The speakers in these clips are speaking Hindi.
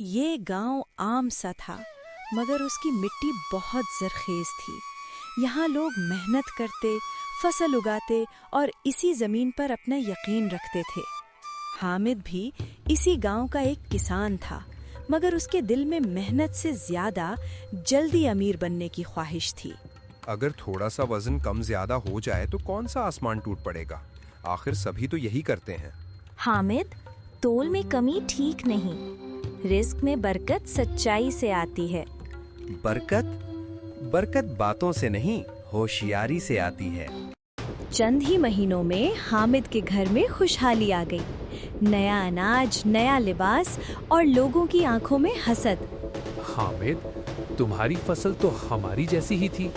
ये गांव आम सा था, मगर उसकी मिट्टी बहुत जरखेज थी। यहाँ लोग मेहनत करते, फसल उगाते और इसी जमीन पर अपना यकीन रखते थे। हामिद भी इसी गांव का एक किसान था, मगर उसके दिल में मेहनत से ज्यादा जल्दी अमीर बनने की ख्वाहिश थी। अगर थोड़ा सा वजन कम ज्यादा हो जाए तो कौन सा आसमान टूट पड़ेगा? आखिर सभी तो यही करते हैं। हामिद, तोल में कमी ठीक नहीं। रिस्क में बरकत सच्चाई से आती है। बरकत बातों से नहीं, होशियारी से आती है। चंद ही महीनों में हामिद के घर में खुशहाली आ गई। नया अनाज, नया लिबास और लोगों की आंखों में हसद। हामिद, तुम्हारी फसल तो हमारी जैसी ही थी,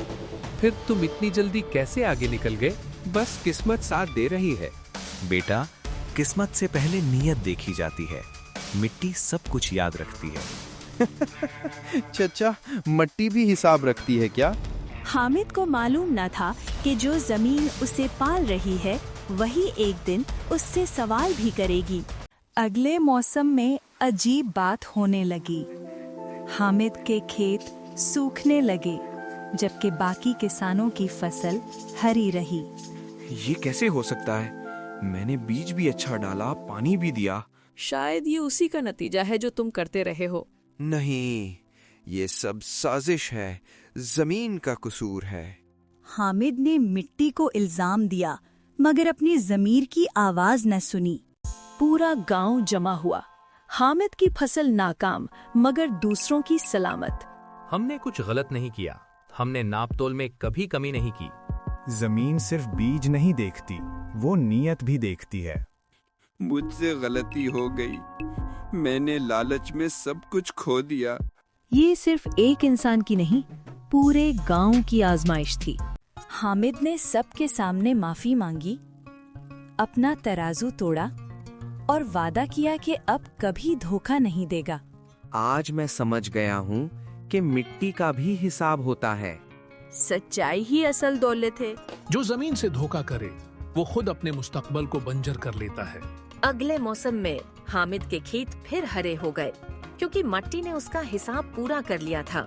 फिर तुम इतनी जल्दी कैसे आगे निकल गए? बस किस्मत साथ दे रही है। बेटा, किस्मत से पहले नीयत देखी जाती है। मिट्टी सब कुछ याद रखती है। चचा, मट्टी भी हिसाब रखती है क्या? हामिद को मालूम न था कि जो जमीन उसे पाल रही है वही एक दिन उससे सवाल भी करेगी। अगले मौसम में अजीब बात होने लगी। हामिद के खेत सूखने लगे, जबकि बाकी किसानों की फसल हरी रही। ये कैसे हो सकता है? मैंने बीज भी अच्छा डाला, पानी भी दिया। शायद ये उसी का नतीजा है जो तुम करते रहे हो। नहीं, ये सब साजिश है, जमीन का कसूर है। हामिद ने मिट्टी को इल्जाम दिया, मगर अपनी ज़मीर की आवाज न सुनी। पूरा गांव जमा हुआ। हामिद की फसल नाकाम, मगर दूसरों की सलामत। हमने कुछ गलत नहीं किया। हमने नापतोल में कभी कमी नहीं की। जमीन सिर्फ बीज नहीं देखती, वो नीयत भी देखती है। मुझसे गलती हो गई। मैंने लालच में सब कुछ खो दिया। ये सिर्फ एक इंसान की नहीं, पूरे गांव की आजमाइश थी। हामिद ने सबके सामने माफी मांगी, अपना तराजू तोड़ा और वादा किया कि अब कभी धोखा नहीं देगा। आज मैं समझ गया हूँ कि मिट्टी का भी हिसाब होता है। सच्चाई ही असल दौलत है। जो जमीन से धोखा करे वो खुद अपने मुस्तकबल को बंजर कर लेता है। अगले मौसम में हामिद के खेत फिर हरे हो गए, क्योंकि मट्टी ने उसका हिसाब पूरा कर लिया था।